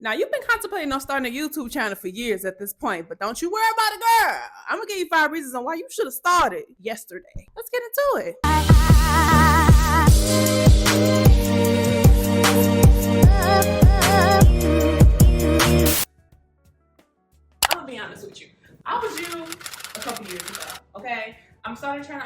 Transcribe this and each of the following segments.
Now, you've been contemplating on starting a YouTube channel for years at this point, but don't you worry about it, girl. I'm gonna give you 5 reasons on why you should have started yesterday. Let's get into it. I'm gonna be honest with you. I was you a couple years ago, okay? I'm starting a channel,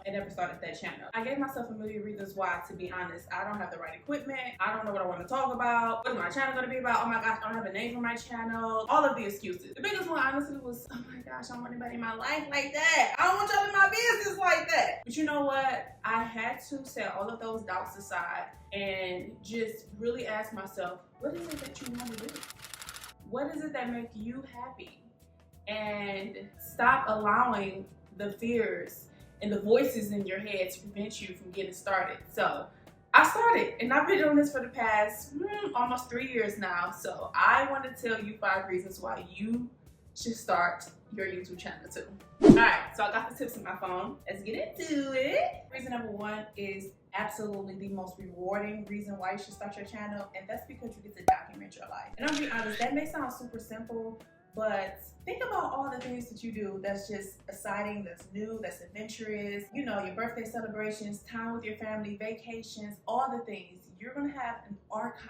and never started that channel. I gave myself a million reasons why, to be honest. I don't have the right equipment. I don't know what I want to talk about. What is my channel gonna be about? Oh my gosh, I don't have a name for my channel. All of the excuses. The biggest one, honestly, was, oh my gosh, I don't want anybody in my life like that. I don't want y'all in my business like that. But you know what? I had to set all of those doubts aside and just really ask myself, what is it that you want to do? What is it that makes you happy? And stop allowing the fears and the voices in your head to prevent you from getting started. So I started, and I've been doing this for the past almost 3 years now. So I want to tell you 5 reasons why you should start your YouTube channel too. All right, so I got the tips in my phone. Let's get into it. Reason number 1 is absolutely the most rewarding reason why you should start your channel, and that's because you get to document your life. And I'll be honest, that may sound super simple, but think about all the things that you do that's just exciting, that's new, that's adventurous. You know, your birthday celebrations, time with your family, vacations, all the things. You're gonna have an archive.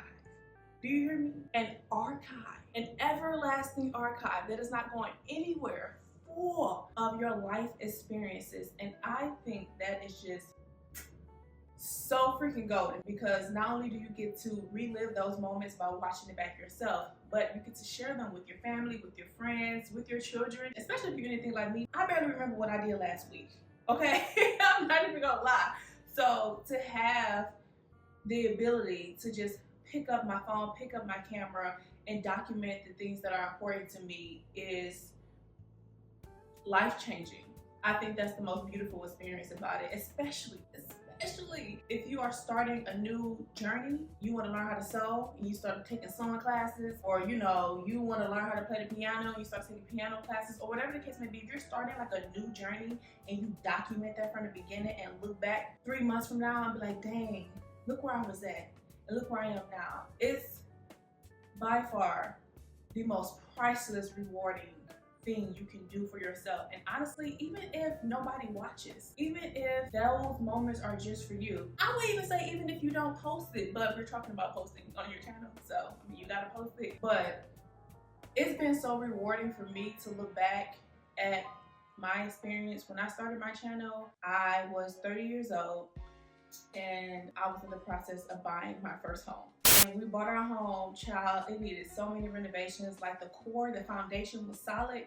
Do you hear me? An archive, an everlasting archive that is not going anywhere, full of your life experiences. And I think that is just so freaking golden, because not only do you get to relive those moments by watching it back yourself, but you get to share them with your family, with your friends, with your children. Especially if you're anything like me, I barely remember what I did last week, okay? I'm not even gonna lie. So to have the ability to just pick up my phone, pick up my camera, and document the things that are important to me is life-changing. I think that's the most beautiful experience about it, especially if you are starting a new journey. You want to learn how to sew and you start taking sewing classes, or you know, you want to learn how to play the piano and you start taking piano classes, or whatever the case may be. If you're starting like a new journey and you document that from the beginning and look back 3 months from now and be like, dang, look where I was at and look where I am now. It's by far the most priceless, rewarding thing you can do for yourself. And honestly, even if nobody watches, even if those moments are just for you, I would even say even if you don't post it, but we're talking about posting on your channel, so I mean, you gotta post it. But it's been so rewarding for me to look back at my experience. When I started my channel, I was 30 years old and I was in the process of buying my first home. And we bought our home, child, it needed so many renovations. Like the core, the foundation was solid,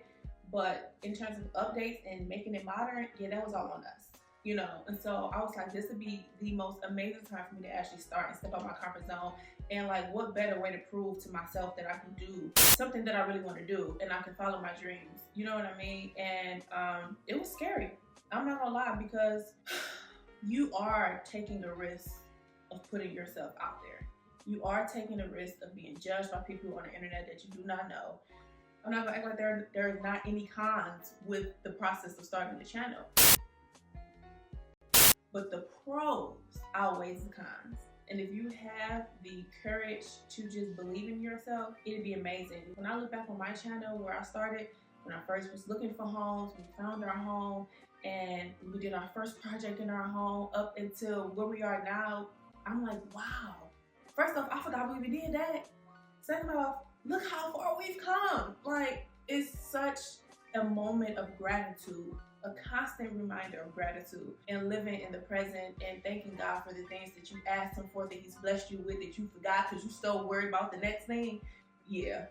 but in terms of updates and making it modern, yeah, that was all on us, you know. And so I was like, this would be the most amazing time for me to actually start and step out my comfort zone. And like, what better way to prove to myself that I can do something that I really want to do and I can follow my dreams, you know what I mean? And it was scary, I'm not gonna lie, because you are taking the risk of putting yourself out there. You are taking a risk of being judged by people on the internet that you do not know. I'm not gonna act like there are not any cons with the process of starting the channel, but the pros outweighs the cons. And if you have the courage to just believe in yourself, it'd be amazing. When I look back on my channel, where I started, when I first was looking for homes, we found our home, and we did our first project in our home, up until where we are now, I'm like, wow. First off, I forgot we even did that. Second off, look how far we've come. Like, it's such a moment of gratitude, a constant reminder of gratitude, and living in the present and thanking God for the things that you asked Him for, that He's blessed you with, that you forgot because you still worried about the next thing. Yeah,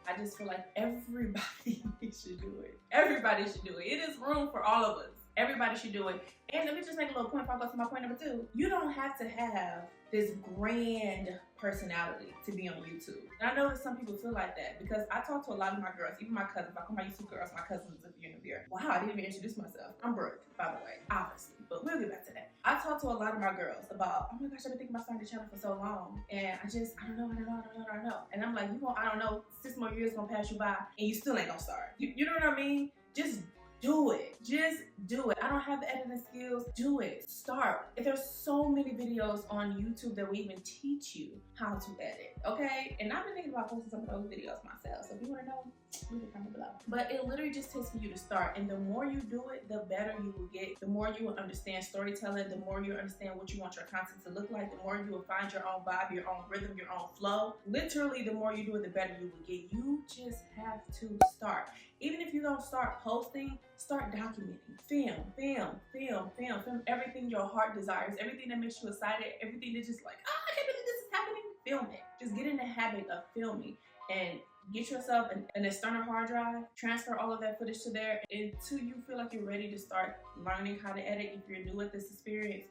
I just feel like everybody should do it. Everybody should do it. It is room for all of us. Everybody should do it. And let me just make a little point before I go to my point number 2. You don't have to have this grand personality to be on YouTube. And I know that some people feel like that, because I talk to a lot of my girls, even my cousins. I call my YouTube girls my cousins if you're in here. Wow, I didn't even introduce myself. I'm Brooke, by the way, obviously, but we'll get back to that. I talk to a lot of my girls about, oh my gosh, I've been thinking about starting the channel for so long, and I don't know. And I'm like, I don't know, 6 more years gonna pass you by, and you still ain't gonna start. You know what I mean? Just do it. Just do it. I don't have the editing skills. Do it. Start. If there's so many videos on YouTube that will even teach you how to edit, okay? And I've been thinking about posting some of those videos myself. So if you want to know, leave a comment below. But it literally just takes for you to start. And the more you do it, the better you will get. The more you will understand storytelling, the more you understand what you want your content to look like, the more you will find your own vibe, your own rhythm, your own flow. Literally, the more you do it, the better you will get. You just have to start. Even if you don't start posting, start documenting. Film everything your heart desires, everything that makes you excited, everything that's just like, I can't believe this is happening. Film it. Just get in the habit of filming and get yourself an external hard drive, transfer all of that footage to there until you feel like you're ready to start learning how to edit. If you're new at this experience,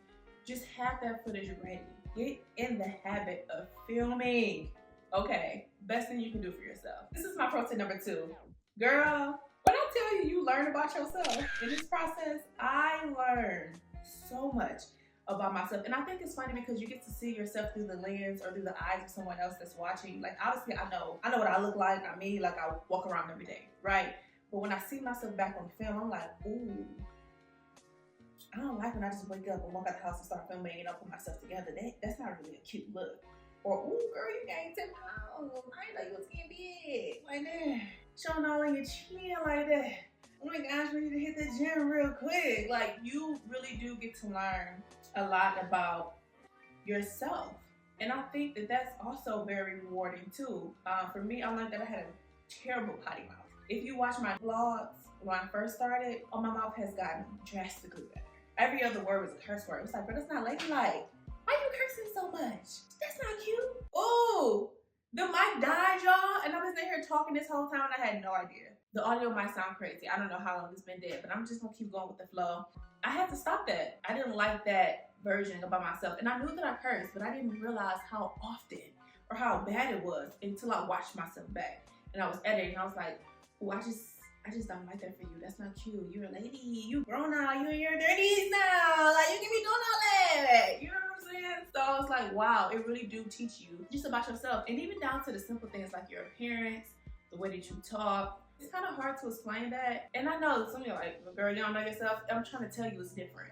just have that footage ready. Get in the habit of filming. Okay, best thing you can do for yourself. This is my pro tip number 2. Girl, when I tell you, you learn about yourself in this process, I learned so much about myself. And I think it's funny because you get to see yourself through the lens or through the eyes of someone else that's watching. Like, obviously, I know what I look like. I mean, like, I walk around every day, right? But when I see myself back on film, I'm like, ooh, I don't like when I just wake up and walk out the house and start filming and put myself together. That's not really a cute look. Or, ooh, girl, you gained 10 pounds. I ain't know you was getting big. Like that. Showing all in your chin like that. Oh my gosh, we need to hit the gym real quick. Like, you really do get to learn a lot about yourself. And I think that that's also very rewarding too. For me, I learned that I had a terrible potty mouth. If you watch my vlogs when I first started, my mouth has gotten drastically better. Every other word was a curse word. It was like, but that's not ladylike. Why are you cursing so much? That's not cute. Ooh, the mic died, y'all. And I've been sitting here talking this whole time and I had no idea. The audio might sound crazy. I don't know how long it's been dead, but I'm just gonna keep going with the flow. I had to stop that. I didn't like that version about myself. And I knew that I cursed, but I didn't realize how often or how bad it was until I watched myself back. And I was editing and I was like, oh, I just don't like that for you. That's not cute. You're a lady. You grown now. You in your 30s now. Like, you can be doing all that. You know what I'm saying? So I was like, wow, it really do teach you just about yourself. And even down to the simple things like your appearance, the way that you talk. It's kind of hard to explain that. And I know some of you are like, well, girl, you don't know yourself. I'm trying to tell you it's different.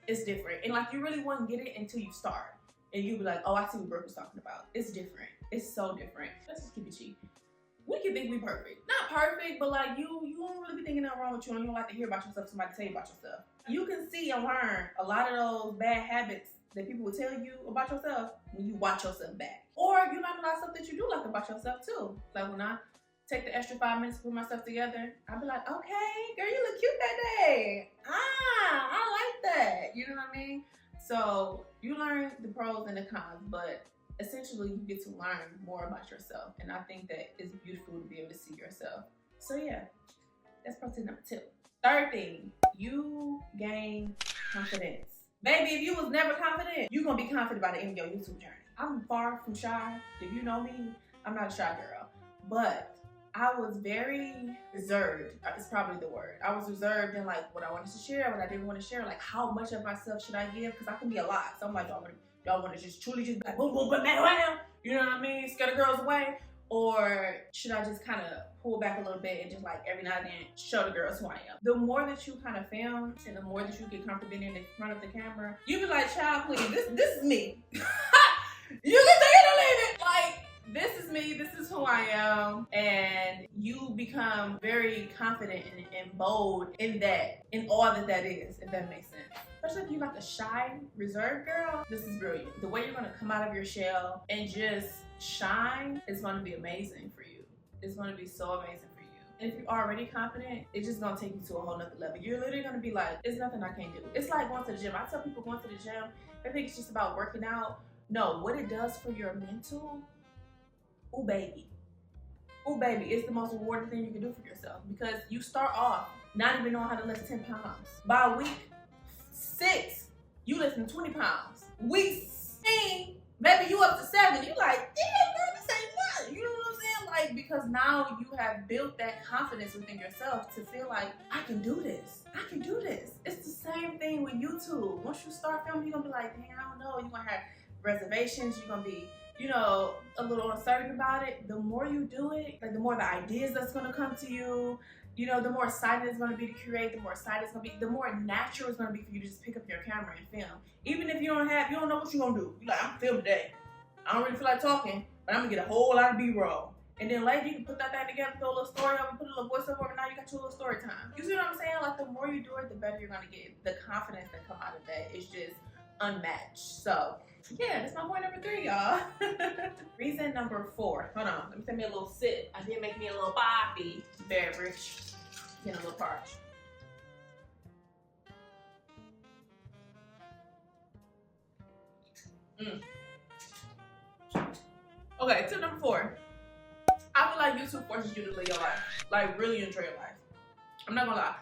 It's different. And like, you really wouldn't get it until you start. And you'll be like, oh, I see what Brooke was talking about. It's different. It's so different. Let's just keep it cheap. We can think we perfect. Not perfect, but like you don't really be thinking nothing wrong with you and you don't like to hear about yourself, somebody tell you about yourself. You can see and learn a lot of those bad habits that people will tell you about yourself when you watch yourself back. Or you learn a lot of stuff that you do like about yourself too. Like when I take the extra 5 minutes to put myself together, I'll be like, okay, girl, you look cute that day. I like that. You know what I mean? So you learn the pros and the cons, but essentially you get to learn more about yourself. And I think that it's beautiful to be able to see yourself. So yeah, that's pro tip number 2. Third thing, you gain confidence. Baby, if you was never confident, you're gonna be confident by the end of your YouTube journey. I'm far from shy. If you know me, I'm not a shy girl. But I was very reserved. It's probably the word. I was reserved in like what I wanted to share, what I didn't want to share, like how much of myself should I give? Because I can be a lot. So I'm like, y'all want to just truly just be like boom, boom, boom, bam, bam. You know what I mean? Scare the girls away. Or should I just kind of pull back a little bit and just like every now and then show the girls who I am? The more that you kind of film and the more that you get comfortable in front of the camera, you be like, child, please, this is me. You can say it or leave it. Like, this is me, this is who I am, and you become very confident and bold in that, in all that is, if that makes sense. Especially if you're like a shy, reserved girl, this is brilliant. The way you're gonna come out of your shell and just shine is gonna be amazing for you. It's gonna be so amazing for you. And if you're already confident, it's just gonna take you to a whole nother level. You're literally gonna be like, there's nothing I can't do. It's like going to the gym. I tell people going to the gym, they think it's just about working out. No, what it does for your mental, ooh baby, it's the most rewarding thing you can do for yourself because you start off not even knowing how to lift 10 pounds. By week 6, you lifting 20 pounds. Week 16, maybe you up to 7. You like, damn, man, this ain't nothing. You know what I'm saying? Like, because now you have built that confidence within yourself to feel like, I can do this. I can do this. It's the same thing with YouTube. Once you start filming, you're gonna be like, dang, I don't know. You're gonna have reservations. You're gonna be, you know, a little uncertain about it. The more you do it, like the more the ideas that's gonna come to you, you know, the more excited it's gonna be to create, the more excited it's gonna be, the more natural it's gonna be for you to just pick up your camera and film. Even if you don't know what you're gonna do. You're like, I'm gonna film today. I don't really feel like talking, but I'm gonna get a whole lot of B-roll. And then later you can put that thing together, throw a little story over, put a little voice over, and now you got your little story time. You see what I'm saying? Like, the more you do it, the better you're gonna get. The confidence that come out of that is just unmatched. So yeah, that's my point number 3, y'all. Reason number 4. Hold on, let me take me a little sip. I did make me a little boppy beverage. Getting a little parched. Okay, tip number 4. I feel like YouTube forces you to live your life. Like, really enjoy your life. I'm not gonna lie.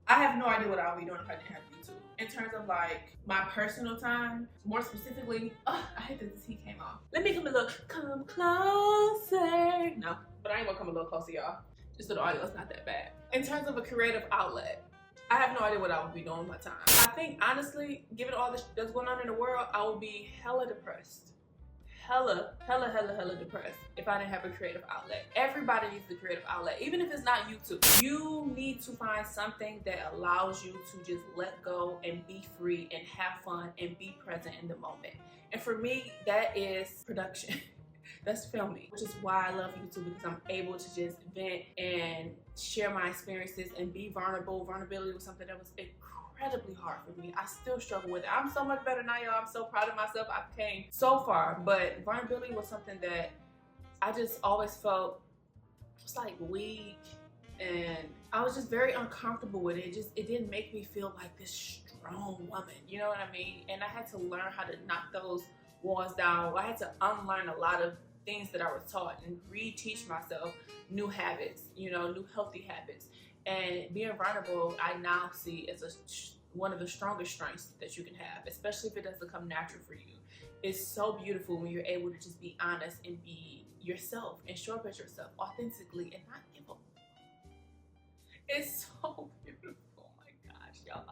I have no idea what I would be doing if I didn't have YouTube. In terms of like my personal time, more specifically, I hate that this heat came off. Let me come closer. No, but I ain't gonna come a little closer, y'all. Just so the audio is not that bad. In terms of a creative outlet, I have no idea what I would be doing with my time. I think, honestly, given all this that's going on in the world, I would be hella depressed. Hella depressed if I didn't have a creative outlet. Everybody needs a creative outlet, even if it's not YouTube. You need to find something that allows you to just let go and be free and have fun and be present in the moment. And for me, that is production. That's filming, which is why I love YouTube, because I'm able to just vent and share my experiences and be vulnerable. Vulnerability was something that was incredibly hard for me. I still struggle with it. I'm so much better now, y'all. I'm so proud of myself. I came so far, but vulnerability was something that I just always felt just like weak, and I was just very uncomfortable with it. It didn't make me feel like this strong woman, you know what I mean? And I had to learn how to knock those walls down. I had to unlearn a lot of things that I was taught and reteach myself new habits, you know, new healthy habits. And being vulnerable, I now see as one of the strongest strengths that you can have, especially if it doesn't come natural for you. It's so beautiful when you're able to just be honest and be yourself and show up as yourself authentically and not give up. It's so beautiful. Oh my gosh, y'all.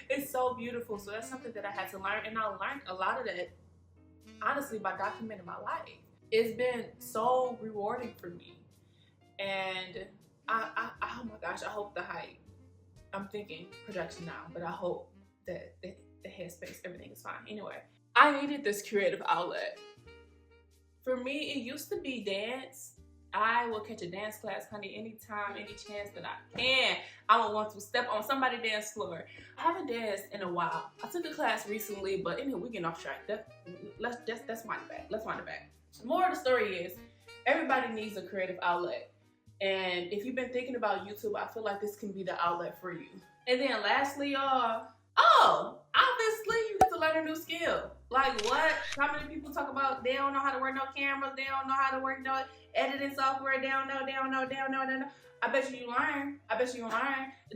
It's so beautiful. So that's something that I had to learn, and I learned a lot of that, honestly, by documenting my life. It's been so rewarding for me. And oh my gosh, I hope the hype. I'm thinking production now, but I hope that the headspace, everything is fine. Anyway, I needed this creative outlet. For me, it used to be dance. I will catch a dance class, honey, anytime, any chance that I can. I would want to step on somebody's dance floor. I haven't danced in a while. I took a class recently, but anyway, we getting off track. Let's wind it back. Let's wind it back. The moral of the story is, everybody needs a creative outlet. And if you've been thinking about YouTube, I feel like this can be the outlet for you. And then lastly, y'all, obviously you get to learn a new skill. Like what? How many people talk about they don't know how to work no cameras, they don't know how to work no editing software, they don't know. I bet you learn.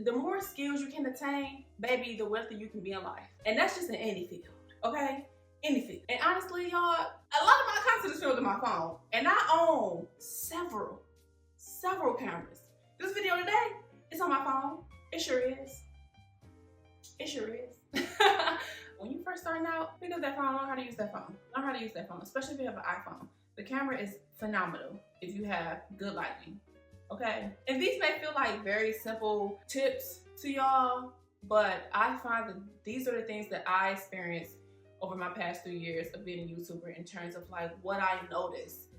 The more skills you can attain, baby, the wealthier you can be in life. And that's just in any field, okay? Anything. And honestly, y'all, a lot of my content is filmed on my phone. And I own several cameras. This video today is on my phone. It sure is. When you first starting out, pick up that phone, learn how to use that phone. Especially if you have an iPhone. The camera is phenomenal if you have good lighting. Okay? And these may feel like very simple tips to y'all, but I find that these are the things that I experienced over my past 3 years of being a YouTuber, in terms of like what I noticed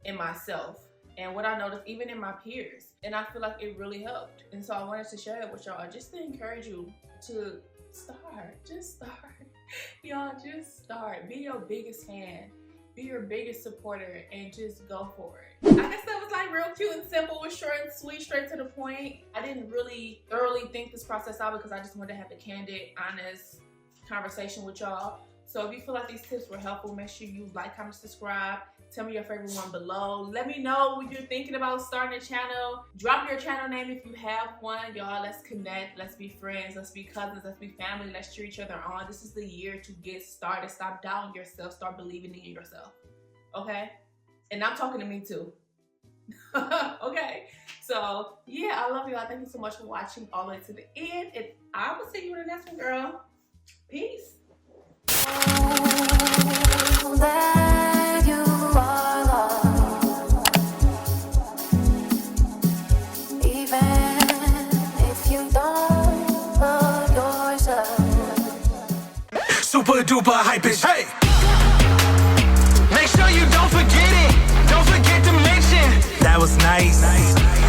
in myself and what I noticed even in my peers. And I feel like it really helped. And so I wanted to share it with y'all just to encourage you to start. Just start. Y'all, just start. Be your biggest fan. Be your biggest supporter and just go for it. I guess that was like real cute and simple, was short and sweet, straight to the point. I didn't really thoroughly think this process out because I just wanted to have a candid, honest conversation with y'all. So if you feel like these tips were helpful, make sure you like, comment, subscribe. Tell me your favorite one below. Let me know when you're thinking about starting a channel. Drop your channel name if you have one. Y'all, let's connect. Let's be friends. Let's be cousins. Let's be family. Let's cheer each other on. This is the year to get started. Stop doubting yourself. Start believing in yourself. Okay? And I'm talking to me too. Okay? So, yeah, I love y'all. Thank you so much for watching all the way to the end. And I will see you in the next one, girl. Peace. That you are loved, even super duper hype bitch. Hey! Make sure you don't forget it. Don't forget to mention. That was nice.